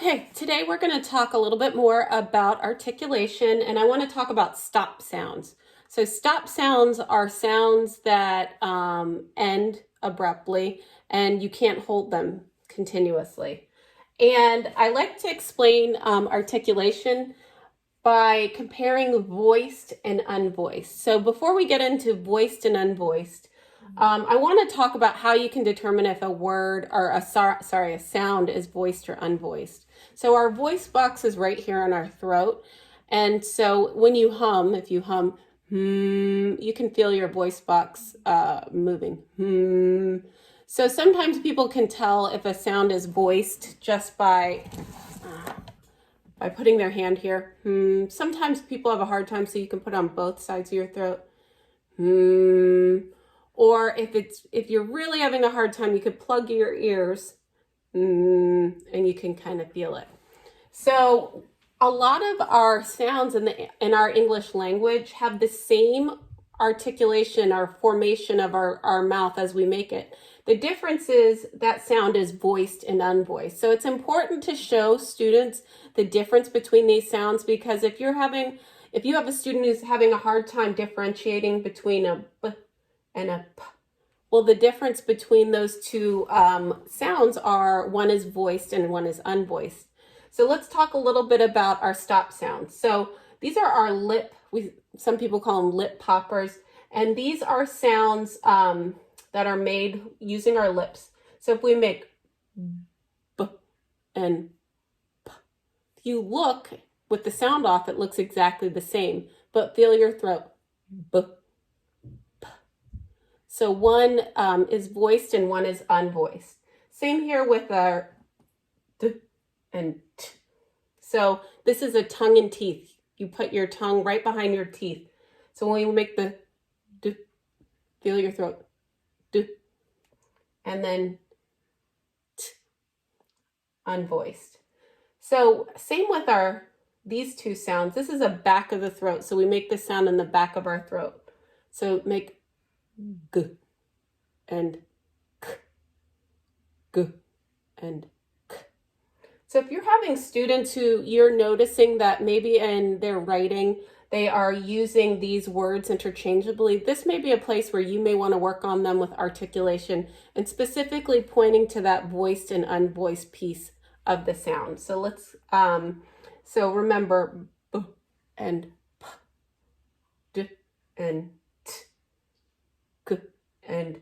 Okay, today we're going to talk a little bit more about articulation, and I want to talk about stop sounds. So stop sounds are sounds that end abruptly and you can't hold them continuously. And I like to explain articulation by comparing voiced and unvoiced. So before we get into voiced and unvoiced, I want to talk about how you can determine if a word or a sound is voiced or unvoiced. So our voice box is right here in our throat. And so when you hum, if you hum, you can feel your voice box moving. So sometimes people can tell if a sound is voiced just by putting their hand here. Sometimes people have a hard time, so you can put it on both sides of your throat. Or if you're really having a hard time, you could plug your ears and you can kind of feel it. So a lot of our sounds in our English language have the same articulation or formation of our mouth as we make it. The difference is that sound is voiced and unvoiced. So it's important to show students the difference between these sounds, because if you have a student who's having a hard time differentiating between a b and a p, well, the difference between those two sounds are one is voiced and one is unvoiced. So let's talk a little bit about our stop sounds. So these are our some people call them lip poppers, and these are sounds that are made using our lips. So if we make b and p, if you look with the sound off, it looks exactly the same, but feel your throat. B, p. So one is voiced and one is unvoiced. Same here with our d and t. So this is a tongue and teeth. You put your tongue right behind your teeth. So when you make the d, feel your throat. D, and then t, unvoiced. So same with these two sounds. This is a back of the throat. So we make the sound in the back of our throat. So make g and k, g and k. So if you're having students who you're noticing that maybe in their writing, they are using these words interchangeably, this may be a place where you may want to work on them with articulation and specifically pointing to that voiced and unvoiced piece of the sound. So let's, so remember b and p, d and t, g and